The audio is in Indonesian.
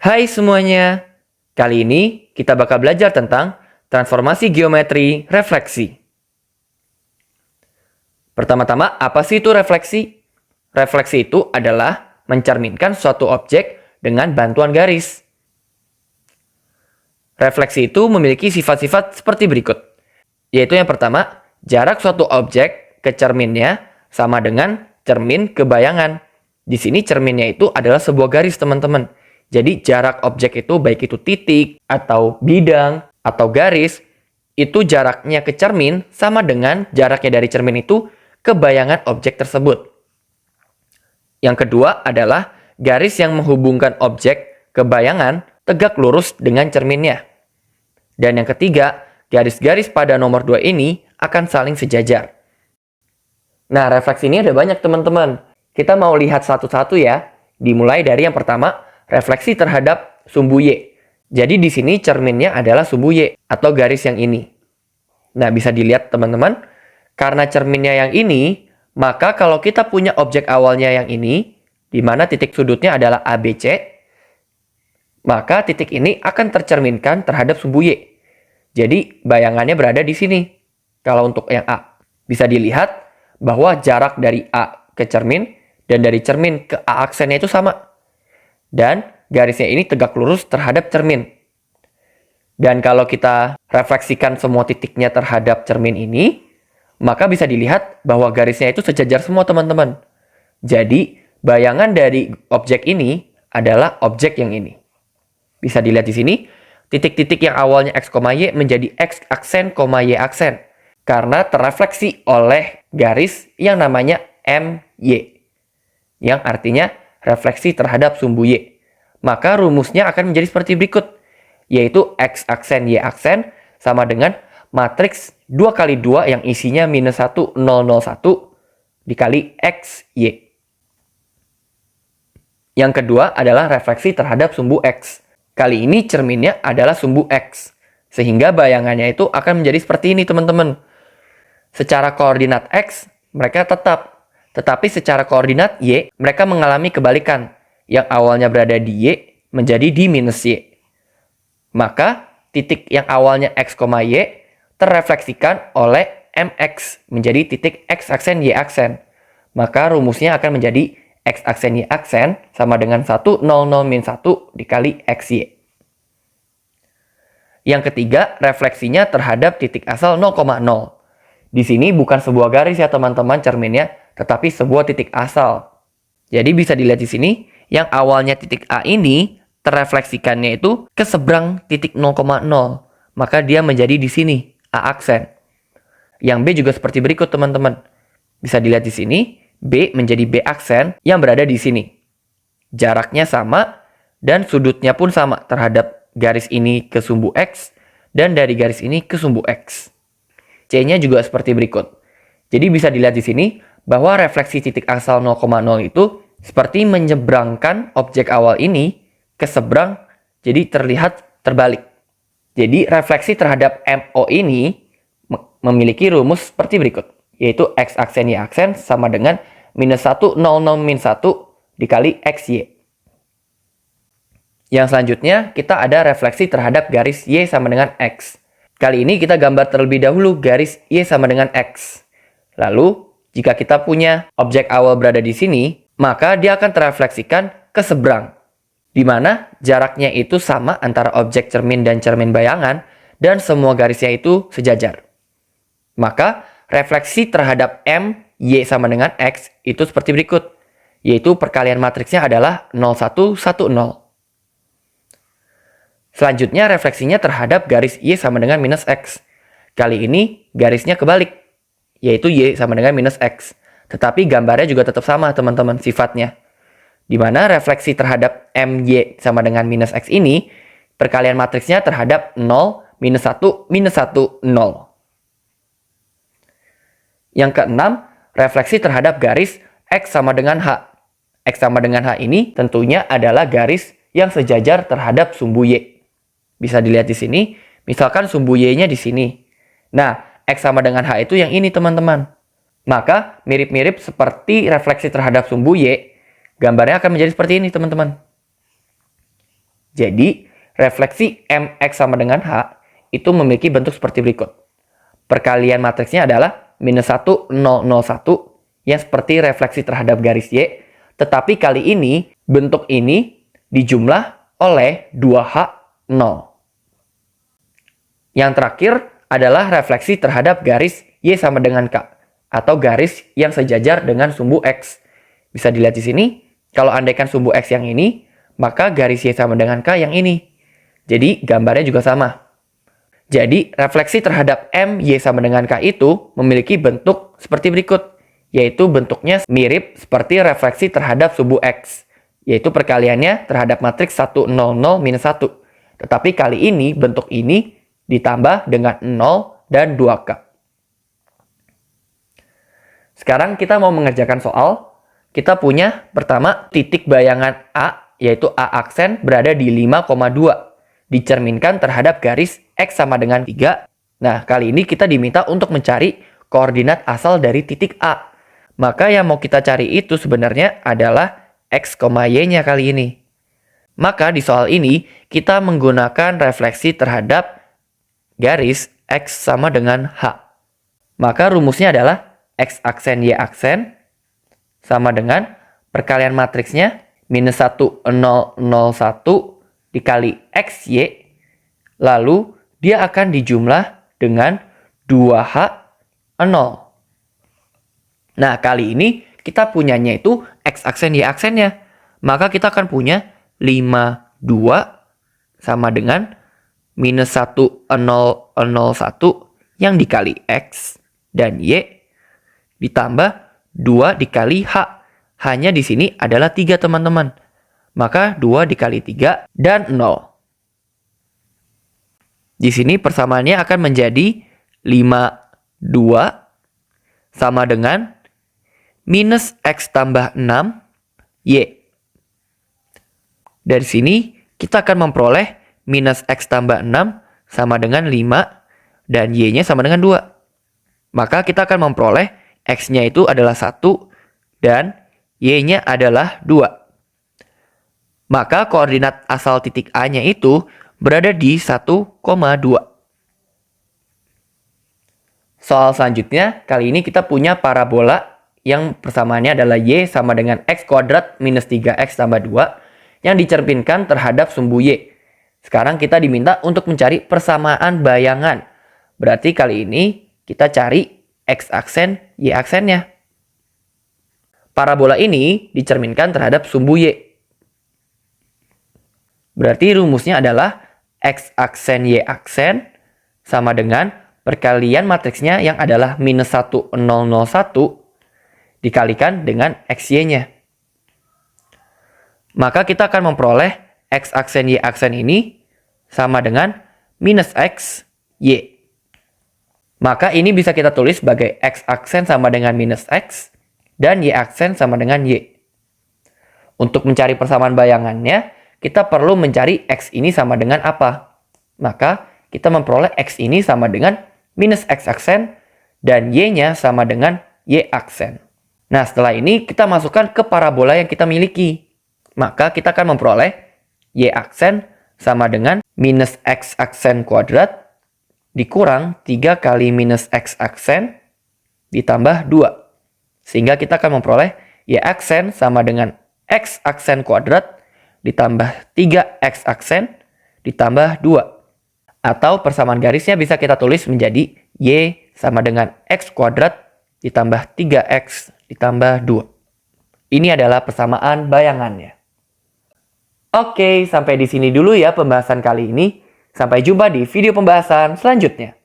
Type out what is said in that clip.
Hai semuanya, kali ini kita bakal belajar tentang transformasi geometri refleksi. Pertama-tama, apa sih itu refleksi? Refleksi itu adalah mencerminkan suatu objek dengan bantuan garis. Refleksi itu memiliki sifat-sifat seperti berikut, yaitu yang pertama, jarak suatu objek ke cerminnya sama dengan cermin ke bayangan. Di sini cerminnya itu adalah sebuah garis, teman-teman. Jadi jarak objek itu baik itu titik atau bidang atau garis, itu jaraknya ke cermin sama dengan jaraknya dari cermin itu ke bayangan objek tersebut. Yang kedua adalah garis yang menghubungkan objek ke bayangan tegak lurus dengan cerminnya. Dan yang ketiga, garis-garis pada nomor 2 ini akan saling sejajar. Nah, refleksi ini ada banyak, teman-teman. Kita mau lihat satu-satu ya. Dimulai dari yang pertama, refleksi terhadap sumbu Y. Jadi di sini cerminnya adalah sumbu Y atau garis yang ini. Nah, bisa dilihat teman-teman, karena cerminnya yang ini, maka kalau kita punya objek awalnya yang ini, di mana titik sudutnya adalah ABC, maka titik ini akan tercerminkan terhadap sumbu Y. Jadi bayangannya berada di sini. Kalau untuk yang A, bisa dilihat bahwa jarak dari A ke cermin dan dari cermin ke A aksennya itu sama. Dan garisnya ini tegak lurus terhadap cermin. Dan kalau kita refleksikan semua titiknya terhadap cermin ini, maka bisa dilihat bahwa garisnya itu sejajar semua, teman-teman. Jadi, bayangan dari objek ini adalah objek yang ini. Bisa dilihat di sini, titik-titik yang awalnya X, Y menjadi X aksen, Y aksen. Karena terrefleksi oleh garis yang namanya MY. Yang artinya refleksi terhadap sumbu Y. Maka rumusnya akan menjadi seperti berikut. Yaitu X aksen Y aksen sama dengan matriks 2 kali 2 yang isinya minus 1, 0, 0, 1 dikali X, Y. Yang kedua adalah refleksi terhadap sumbu X. Kali ini cerminnya adalah sumbu X. Sehingga bayangannya itu akan menjadi seperti ini, teman-teman. Secara koordinat X, mereka tetap. Tetapi secara koordinat Y, mereka mengalami kebalikan. Yang awalnya berada di Y, menjadi di minus Y. Maka, titik yang awalnya X, Y, terrefleksikan oleh MX, menjadi titik X aksen, Y aksen. Maka rumusnya akan menjadi X aksen, Y aksen, sama dengan 1, 0, 0, min 1 dikali XY. Yang ketiga, refleksinya terhadap titik asal 0,0. Di sini bukan sebuah garis ya teman-teman cerminnya, tetapi sebuah titik asal. Jadi bisa dilihat di sini, yang awalnya titik A ini terrefleksikannya itu ke seberang titik 0,0. Maka dia menjadi di sini, A aksen. Yang B juga seperti berikut, teman-teman. Bisa dilihat di sini, B menjadi B aksen yang berada di sini. Jaraknya sama dan sudutnya pun sama terhadap garis ini ke sumbu X dan dari garis ini ke sumbu X. C-nya juga seperti berikut. Jadi bisa dilihat di sini bahwa refleksi titik asal 0,0 itu seperti menyeberangkan objek awal ini ke seberang, jadi terlihat terbalik. Jadi refleksi terhadap MO ini memiliki rumus seperti berikut, yaitu X aksen Y aksen sama dengan minus 1, 0, 0, min 1 dikali XY. Yang selanjutnya kita ada refleksi terhadap garis Y sama dengan X. Kali ini kita gambar terlebih dahulu garis Y sama dengan X. Lalu, jika kita punya objek awal berada di sini, maka dia akan terrefleksikan ke seberang. Di mana jaraknya itu sama antara objek cermin dan cermin bayangan, dan semua garisnya itu sejajar. Maka, refleksi terhadap M, Y sama dengan X itu seperti berikut. Yaitu perkalian matriksnya adalah 0, 1, 1, 0. Selanjutnya refleksinya terhadap garis Y sama dengan minus X. Kali ini garisnya kebalik, yaitu Y sama dengan minus X. Tetapi gambarnya juga tetap sama, teman-teman, sifatnya. Di mana refleksi terhadap MY sama dengan minus X ini, perkalian matriksnya terhadap 0, minus 1, minus 1, 0. Yang keenam, refleksi terhadap garis X sama dengan H. X sama dengan H ini tentunya adalah garis yang sejajar terhadap sumbu Y. Bisa dilihat di sini, misalkan sumbu Y-nya di sini. Nah, X sama dengan H itu yang ini, teman-teman. Maka, mirip-mirip seperti refleksi terhadap sumbu Y, gambarnya akan menjadi seperti ini, teman-teman. Jadi, refleksi MX sama dengan H itu memiliki bentuk seperti berikut. Perkalian matriksnya adalah minus 1, 0, 0, 1 yang seperti refleksi terhadap garis Y, tetapi kali ini bentuk ini dijumlah oleh 2H, 0. Yang terakhir adalah refleksi terhadap garis Y sama dengan K, atau garis yang sejajar dengan sumbu X. Bisa dilihat di sini, kalau andaikan sumbu X yang ini, maka garis Y sama dengan K yang ini. Jadi gambarnya juga sama. Jadi refleksi terhadap M, Y sama dengan K itu memiliki bentuk seperti berikut, yaitu bentuknya mirip seperti refleksi terhadap sumbu X, yaitu perkaliannya terhadap matriks 1, 0, 0, minus 1. Tetapi kali ini bentuk ini ditambah dengan 0 dan 2K. Sekarang kita mau mengerjakan soal. Kita punya pertama titik bayangan A, yaitu A aksen berada di 5,2. Dicerminkan terhadap garis X sama dengan 3. Nah, kali ini kita diminta untuk mencari koordinat asal dari titik A. Maka yang mau kita cari itu sebenarnya adalah X, Y-nya kali ini. Maka di soal ini kita menggunakan refleksi terhadap garis X sama dengan H. Maka rumusnya adalah X aksen Y aksen sama dengan perkalian matriksnya minus 1, 0, 0, 1 dikali XY, lalu dia akan dijumlah dengan 2H, 0. Nah, kali ini kita punyanya itu X aksen Y aksennya. Maka kita akan punya 5, 2 sama dengan minus 1, 0, 0, 1 yang dikali X dan Y ditambah 2 dikali H. Hanya di sini adalah 3 teman-teman. Maka 2 dikali 3 dan 0. Di sini persamaannya akan menjadi 5, 2 sama dengan minus X tambah 6, Y. Dari sini kita akan memperoleh minus X tambah 6 sama dengan 5 dan Y-nya sama dengan 2. Maka kita akan memperoleh X-nya itu adalah 1 dan Y-nya adalah 2. Maka koordinat asal titik A-nya itu berada di 1,2. Soal selanjutnya, kali ini kita punya parabola yang persamaannya adalah Y sama dengan X kuadrat minus 3X tambah 2 yang dicerminkan terhadap sumbu Y. Sekarang kita diminta untuk mencari persamaan bayangan. Berarti kali ini kita cari X aksen, Y aksennya. Parabola ini dicerminkan terhadap sumbu Y. Berarti rumusnya adalah X aksen Y aksen sama dengan perkalian matriksnya yang adalah minus 1, 0, 0, 1 dikalikan dengan XY-nya. Maka kita akan memperoleh X aksen Y aksen ini sama dengan minus X, Y. Maka ini bisa kita tulis sebagai X aksen sama dengan minus X dan Y aksen sama dengan Y. Untuk mencari persamaan bayangannya, kita perlu mencari X ini sama dengan apa? Maka kita memperoleh X ini sama dengan minus X aksen dan Y-nya sama dengan Y aksen. Nah, setelah ini kita masukkan ke parabola yang kita miliki. Maka kita akan memperoleh Y aksen sama dengan minus X aksen kuadrat dikurang 3 kali minus X aksen ditambah 2. Sehingga kita akan memperoleh Y aksen sama dengan X aksen kuadrat ditambah 3X aksen ditambah 2. Atau persamaan garisnya bisa kita tulis menjadi Y sama dengan X kuadrat ditambah 3X ditambah 2. Ini adalah persamaan bayangannya. Oke, sampai di sini dulu ya pembahasan kali ini. Sampai jumpa di video pembahasan selanjutnya.